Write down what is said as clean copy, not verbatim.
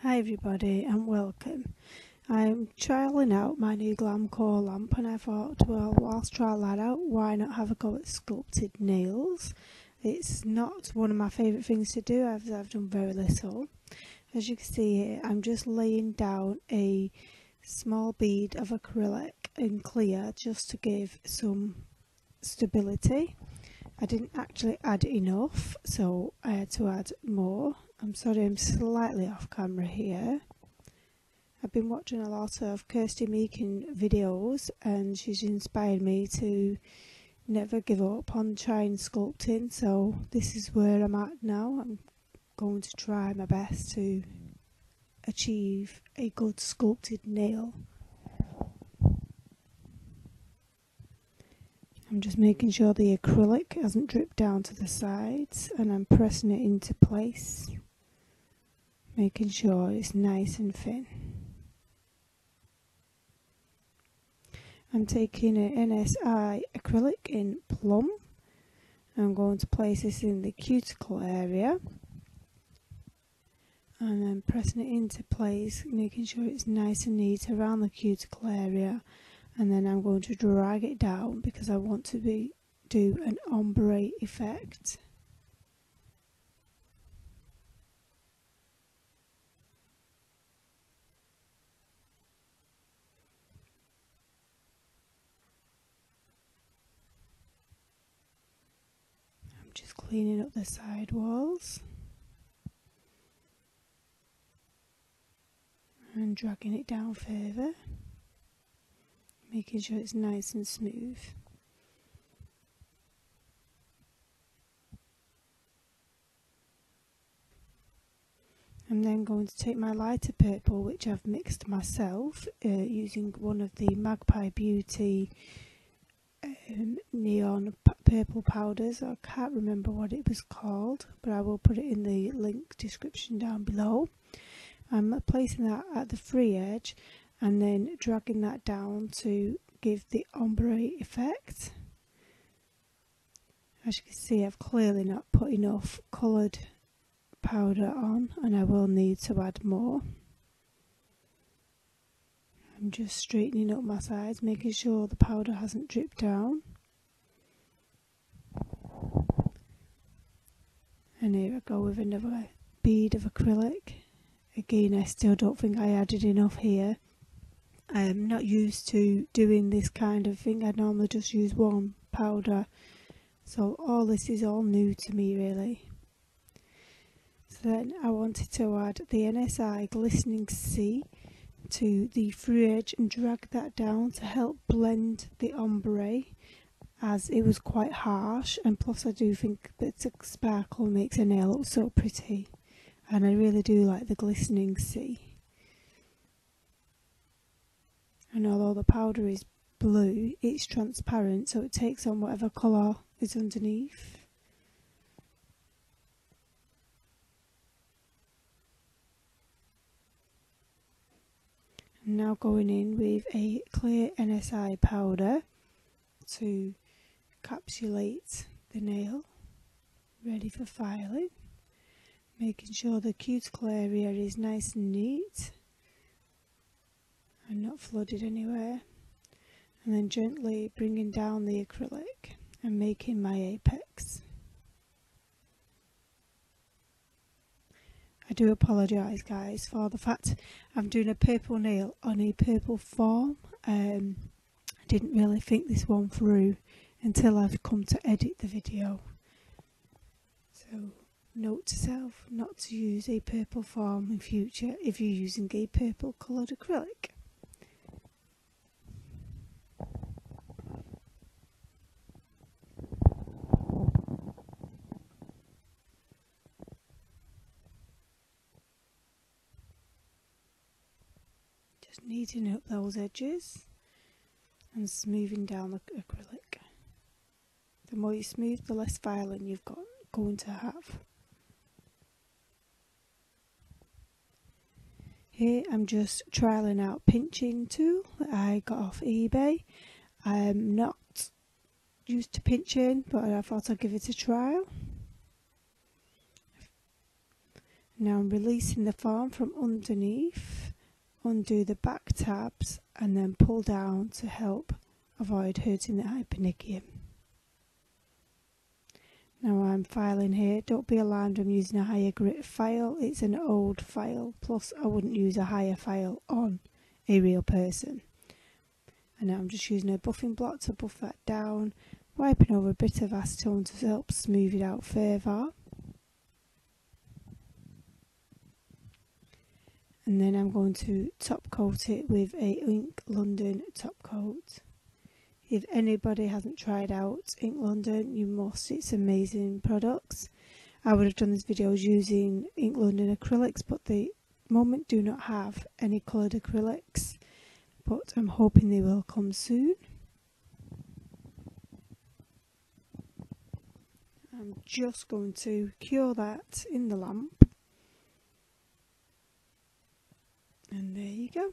Hi everybody and welcome. I'm trialling out my new glam core lamp and I thought, well, whilst trial that out, why not have a go at sculpted nails? It's not one of my favourite things to do, I've done very little. As you can see here, I'm just laying down a small bead of acrylic in clear just to give some stability. I didn't actually add enough, so I had to add more. I'm sorry I'm slightly off camera here. I've been watching a lot of Kirsty Meakin videos and she's inspired me to never give up on trying sculpting, so this is where I'm at now. I'm going to try my best to achieve a good sculpted nail. I'm just making sure the acrylic hasn't dripped down to the sides and I'm pressing it into place, making sure it's nice and thin. I'm taking an NSI acrylic in plum. I'm going to place this in the cuticle area and then pressing it into place, making sure it's nice and neat around the cuticle area, and then I'm going to drag it down because I want to do an ombre effect. I'm just cleaning up the side walls and dragging it down further, making sure it's nice and smooth. I'm then going to take my lighter purple, which I've mixed myself using one of the Magpie Beauty neon purple powders. I can't remember what it was called, but I will put it in the link description down below. I'm placing that at the free edge and then dragging that down to give the ombre effect. As you can see, I've clearly not put enough coloured powder on and I will need to add more. I'm just straightening up my sides, making sure the powder hasn't dripped down. And here I go with another bead of acrylic. Again, I still don't think I added enough here. I am not used to doing this kind of thing. I normally just use one powder. So all this is all new to me really. So then I wanted to add the NSI Glistening Sea to the free edge and drag that down to help blend the ombre, as it was quite harsh, and plus I do think that the sparkle makes a nail look so pretty and I really do like the Glistening Sea. And although the powder is blue, it's transparent, so it takes on whatever colour is underneath. Now going in with a clear NSI powder to encapsulate the nail, ready for filing, making sure the cuticle area is nice and neat and not flooded anywhere, and then gently bringing down the acrylic and making my apex. I do apologise guys for the fact I'm doing a purple nail on a purple form. I didn't really think this one through until I've come to edit the video. So note to self, not to use a purple form in future if you're using a purple coloured acrylic. Just neatening up those edges and smoothing down the acrylic. The more you smooth, the less filing you've going to have. Here I'm just trialling out pinching tool that I got off eBay. I'm not used to pinching, but I thought I'd give it a trial. Now I'm releasing the foam from underneath, undo the back tabs and then pull down to help avoid hurting the hyponychium. Now I'm filing here. Don't be alarmed, I'm using a higher grit file. It's an old file, plus I wouldn't use a higher file on a real person. And now I'm just using a buffing block to buff that down, wiping over a bit of acetone to help smooth it out further. And then I'm going to top coat it with a Ink London top coat. If anybody hasn't tried out Ink London, you must. It's amazing products. I would have done this video using Ink London acrylics, but the moment do not have any coloured acrylics, but I'm hoping they will come soon. I'm just going to cure that in the lamp, and there you go.